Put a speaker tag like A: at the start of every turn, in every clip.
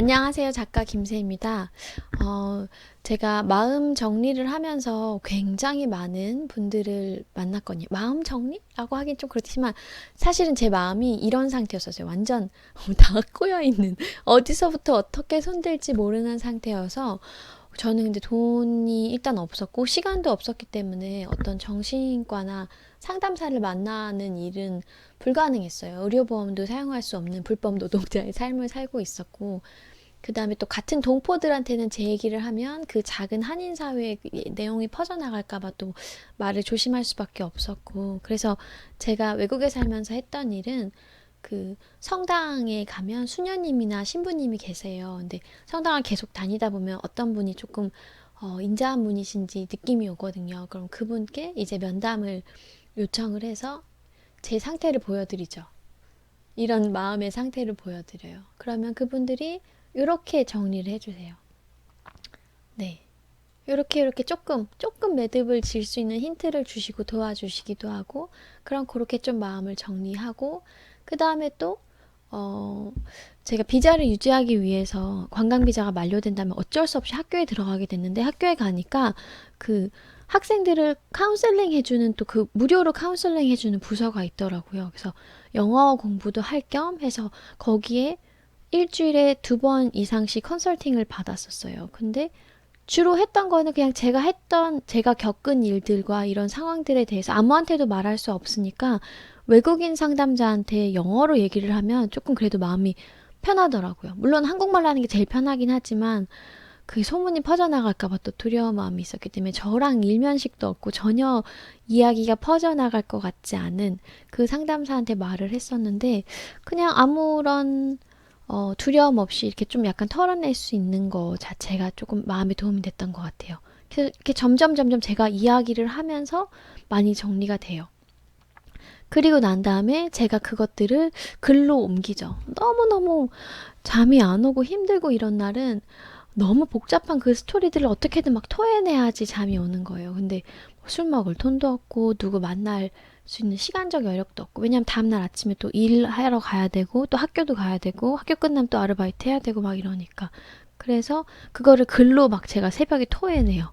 A: 안녕하세요. 작가 김새입니다. 제가 마음 정리를 하면서 굉장히 많은 분들을 만났거든요. 마음 정리라고 하긴 좀 그렇지만 사실은 제 마음이 이런 상태였었어요. 완전 다 꼬여있는 어디서부터 어떻게 손댈지 모르는 상태여서 저는 근데 돈이 일단 없었고 시간도 없었기 때문에 어떤 정신과나 상담사를 만나는 일은 불가능했어요. 의료보험도 사용할 수 없는 불법 노동자의 삶을 살고 있었고 그 다음에 또 같은 동포들한테는 제 얘기를 하면 그 작은 한인 사회의 내용이 퍼져나갈까봐 또 말을 조심할 수밖에 없었고, 그래서 제가 외국에 살면서 했던 일은 그 성당에 가면 수녀님이나 신부님이 계세요. 근데 성당을 계속 다니다 보면 어떤 분이 조금 인자한 분이신지 느낌이 오거든요. 그럼 그분께 이제 면담을 요청을 해서 제 상태를 보여드리죠. 이런 마음의 상태를 보여드려요. 그러면 그분들이 이렇게 정리를 해주세요. 네. 이렇게 조금 매듭을 질 수 있는 힌트를 주시고 도와주시기도 하고, 그럼 그렇게 좀 마음을 정리하고, 그 다음에 또, 어, 제가 비자를 유지하기 위해서 관광 비자가 만료된다면 어쩔 수 없이 학교에 들어가게 됐는데, 학교에 가니까 그 학생들을 카운셀링 해주는 또 그 무료로 카운셀링 해주는 부서가 있더라고요. 그래서 영어 공부도 할 겸 해서 거기에 일주일에 2번 이상씩 컨설팅을 받았었어요. 근데 주로 했던 거는 그냥 제가 겪은 일들과 이런 상황들에 대해서 아무한테도 말할 수 없으니까 외국인 상담자한테 영어로 얘기를 하면 조금 그래도 마음이 편하더라고요. 물론 한국말로 하는 게 제일 편하긴 하지만 그 소문이 퍼져나갈까봐 또 두려운 마음이 있었기 때문에 저랑 일면식도 없고 전혀 이야기가 퍼져나갈 것 같지 않은 그 상담사한테 말을 했었는데 그냥 아무런 두려움 없이 이렇게 좀 약간 털어낼 수 있는 거 자체가 조금 마음에 도움이 됐던 것 같아요. 그래서 이렇게 점점 제가 이야기를 하면서 많이 정리가 돼요. 그리고 난 다음에 제가 그것들을 글로 옮기죠. 너무너무 잠이 안 오고 힘들고 이런 날은 너무 복잡한 그 스토리들을 어떻게든 막 토해내야지 잠이 오는 거예요. 근데 술 먹을 돈도 없고 누구 만날 수 있는 시간적 여력도 없고 왜냐면 다음날 아침에 또 일하러 가야 되고 또 학교도 가야 되고 학교 끝나면 또 아르바이트 해야 되고 막 이러니까 그래서 그거를 글로 막 제가 새벽에 토해내요.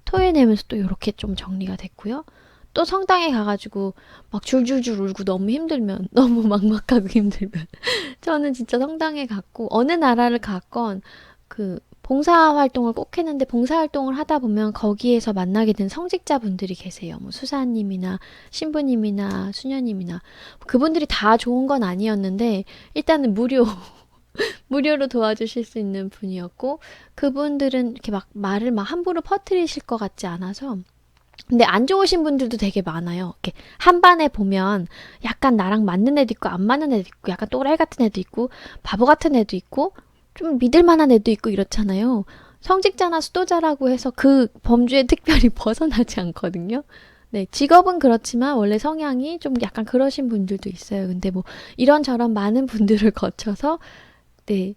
A: 토해내면서 또 이렇게 좀 정리가 됐고요. 또 성당에 가가지고 막 줄줄줄 울고 너무 힘들면 너무 막막하고 힘들면 저는 진짜 성당에 갔고 어느 나라를 갔건 그 봉사활동을 꼭 했는데 봉사활동을 하다 보면 거기에서 만나게 된 성직자분들이 계세요. 뭐 수사님이나 신부님이나 수녀님이나 그분들이 다 좋은 건 아니었는데 일단은 무료로 도와주실 수 있는 분이었고 그분들은 이렇게 막 말을 막 함부로 퍼뜨리실 것 같지 않아서 근데 안 좋으신 분들도 되게 많아요. 이렇게 한 반에 보면 약간 나랑 맞는 애도 있고 안 맞는 애도 있고 약간 또라이 같은 애도 있고 바보 같은 애도 있고 좀 믿을 만한 애도 있고 이렇잖아요. 성직자나 수도자라고 해서 그 범주에 특별히 벗어나지 않거든요. 네, 직업은 그렇지만 원래 성향이 좀 약간 그러신 분들도 있어요. 근데 뭐 이런저런 많은 분들을 거쳐서 네,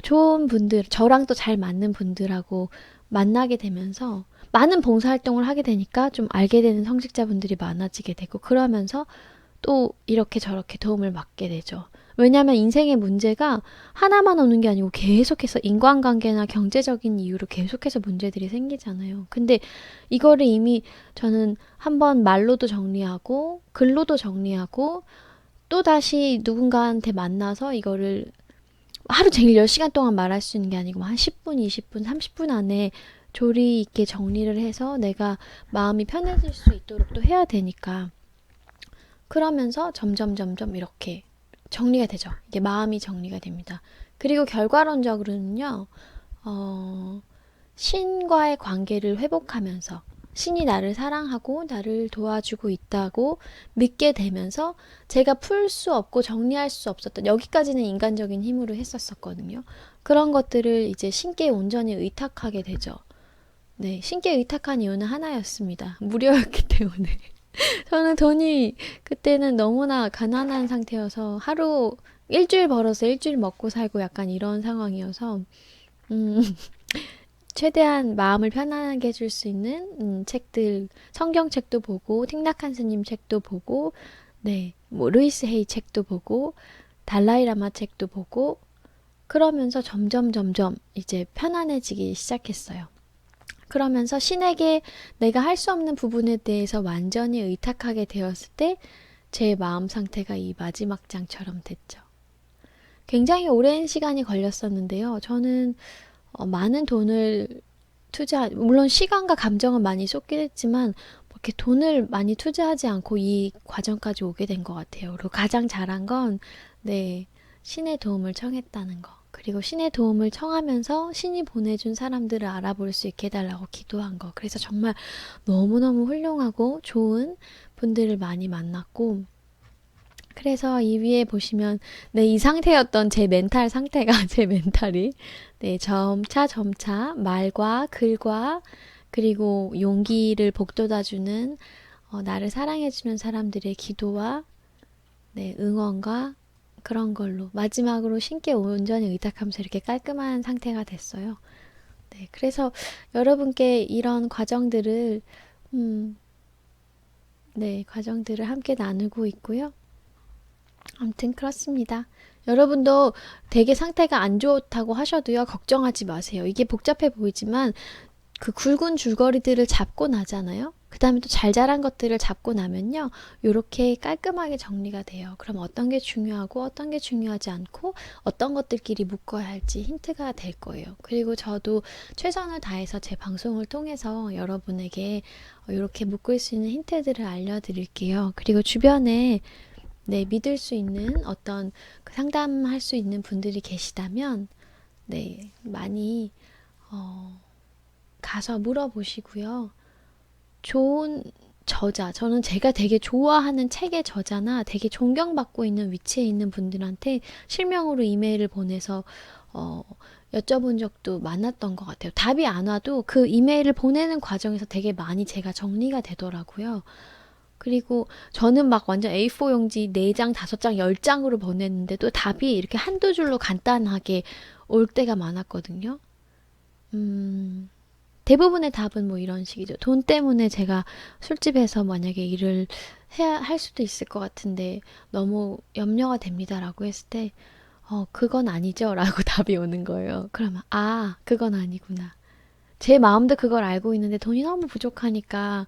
A: 좋은 분들, 저랑 또 잘 맞는 분들하고 만나게 되면서 많은 봉사활동을 하게 되니까 좀 알게 되는 성직자분들이 많아지게 되고 그러면서 또 이렇게 저렇게 도움을 받게 되죠. 왜냐하면 인생의 문제가 하나만 오는 게 아니고 계속해서 인간관계나 경제적인 이유로 계속해서 문제들이 생기잖아요. 근데 이거를 이미 저는 한번 말로도 정리하고 글로도 정리하고 또 다시 누군가한테 만나서 이거를 하루 종일 10시간 동안 말할 수 있는 게 아니고 한 10분, 20분, 30분 안에 조리 있게 정리를 해서 내가 마음이 편해질 수 있도록 또 해야 되니까 그러면서 점점 이렇게 정리가 되죠. 이게 마음이 정리가 됩니다. 그리고 결과론적으로는요, 어, 신과의 관계를 회복하면서 신이 나를 사랑하고 나를 도와주고 있다고 믿게 되면서 제가 풀 수 없고 정리할 수 없었던 여기까지는 인간적인 힘으로 했었었거든요. 그런 것들을 이제 신께 온전히 의탁하게 되죠. 네, 신께 의탁한 이유는 하나였습니다. 무료였기 때문에. 저는 돈이 그때는 너무나 가난한 상태여서 하루 일주일 벌어서 일주일 먹고 살고 약간 이런 상황이어서 음, 최대한 마음을 편안하게 해줄 수 있는 책들, 성경책도 보고, 틱낙한 스님 책도 보고, 네, 뭐 루이스 헤이 책도 보고, 달라이라마 책도 보고, 그러면서 점점 이제 편안해지기 시작했어요. 그러면서 신에게 내가 할 수 없는 부분에 대해서 완전히 의탁하게 되었을 때 제 마음 상태가 이 마지막 장처럼 됐죠. 굉장히 오랜 시간이 걸렸었는데요. 저는 많은 돈을 물론 시간과 감정은 많이 쏟긴 했지만, 이렇게 돈을 많이 투자하지 않고 이 과정까지 오게 된 것 같아요. 그리고 가장 잘한 건, 네, 신의 도움을 청했다는 거. 그리고 신의 도움을 청하면서 신이 보내준 사람들을 알아볼 수 있게 해달라고 기도한 거. 그래서 정말 너무너무 훌륭하고 좋은 분들을 많이 만났고, 그래서 이 위에 보시면, 네, 이 상태였던 제 멘탈 상태가, 제 멘탈이, 네, 점차 말과 글과 그리고 용기를 북돋아주는, 나를 사랑해주는 사람들의 기도와, 네, 응원과 그런 걸로 마지막으로 신께 온전히 의탁하면서 이렇게 깔끔한 상태가 됐어요. 네, 그래서 여러분께 이런 과정들을, 음, 네, 과정들을 함께 나누고 있고요. 아무튼 그렇습니다. 여러분도 되게 상태가 안 좋다고 하셔도요, 걱정하지 마세요. 이게 복잡해 보이지만 그 굵은 줄거리들을 잡고 나잖아요. 그 다음에 또 잘 자란 것들을 잡고 나면요, 요렇게 깔끔하게 정리가 돼요. 그럼 어떤 게 중요하고 어떤 게 중요하지 않고 어떤 것들끼리 묶어야 할지 힌트가 될 거예요. 그리고 저도 최선을 다해서 제 방송을 통해서 여러분에게 이렇게 묶을 수 있는 힌트들을 알려드릴게요. 그리고 주변에, 네, 믿을 수 있는 어떤 상담할 수 있는 분들이 계시다면, 네, 많이 가서 물어보시고요. 좋은 저자, 저는 제가 되게 좋아하는 책의 저자나 되게 존경받고 있는 위치에 있는 분들한테 실명으로 이메일을 보내서 어, 여쭤본 적도 많았던 것 같아요. 답이 안 와도 그 이메일을 보내는 과정에서 되게 많이 제가 정리가 되더라고요. 그리고 저는 막 완전 A4 용지 4장, 5장, 10장으로 보냈는데도 답이 이렇게 한두 줄로 간단하게 올 때가 많았거든요. 대부분의 답은 뭐 이런 식이죠. 돈 때문에 제가 술집에서 만약에 일을 할 수도 있을 것 같은데 너무 염려가 됩니다라고 했을 때, 그건 아니죠 라고 답이 오는 거예요. 그러면, 아, 그건 아니구나. 제 마음도 그걸 알고 있는데 돈이 너무 부족하니까,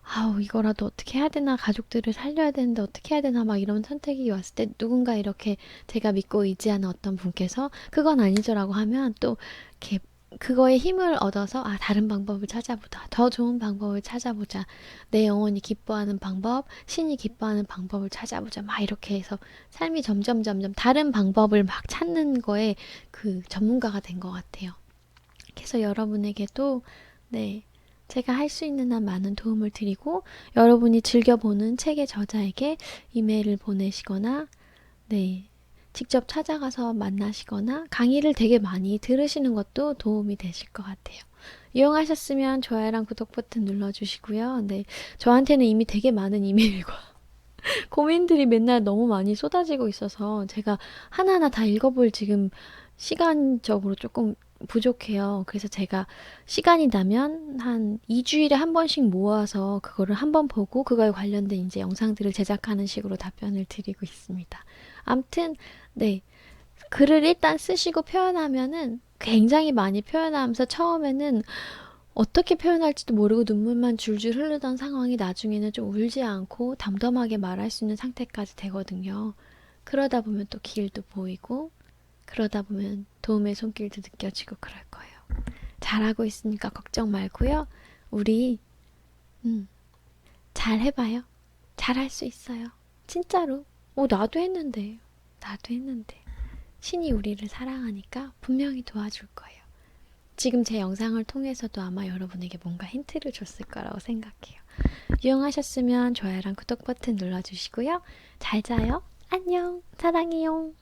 A: 아우, 이거라도 어떻게 해야 되나, 가족들을 살려야 되는데 어떻게 해야 되나, 막 이런 선택이 왔을 때 누군가 이렇게 제가 믿고 의지하는 어떤 분께서 그건 아니죠라고 하면 또 이렇게 그거에 힘을 얻어서, 아, 다른 방법을 찾아보자. 더 좋은 방법을 찾아보자. 내 영혼이 기뻐하는 방법, 신이 기뻐하는 방법을 찾아보자. 막 이렇게 해서 삶이 점점 다른 방법을 막 찾는 거에 그 전문가가 된 것 같아요. 그래서 여러분에게도, 네, 제가 할 수 있는 한 많은 도움을 드리고, 여러분이 즐겨보는 책의 저자에게 이메일을 보내시거나, 네, 직접 찾아가서 만나시거나 강의를 되게 많이 들으시는 것도 도움이 되실 것 같아요. 이용하셨으면 좋아요랑 구독 버튼 눌러주시고요. 네, 저한테는 이미 되게 많은 이메일과 고민들이 맨날 너무 많이 쏟아지고 있어서 제가 하나하나 다 읽어볼 지금 시간적으로 조금 부족해요. 그래서 제가 시간이 나면 한 2주일에 한 번씩 모아서 그거를 한 번 보고 그거에 관련된 이제 영상들을 제작하는 식으로 답변을 드리고 있습니다. 암튼, 네. 글을 일단 쓰시고 표현하면은 굉장히 많이 표현하면서 처음에는 어떻게 표현할지도 모르고 눈물만 줄줄 흐르던 상황이 나중에는 좀 울지 않고 담담하게 말할 수 있는 상태까지 되거든요. 그러다 보면 또 길도 보이고, 그러다 보면 도움의 손길도 느껴지고 그럴 거예요. 잘하고 있으니까 걱정 말고요. 우리, 잘 해봐요. 잘할 수 있어요. 진짜로. 나도 했는데. 나도 했는데. 신이 우리를 사랑하니까 분명히 도와줄 거예요. 지금 제 영상을 통해서도 아마 여러분에게 뭔가 힌트를 줬을 거라고 생각해요. 유용하셨으면 좋아요랑 구독 버튼 눌러주시고요. 잘 자요. 안녕. 사랑해요.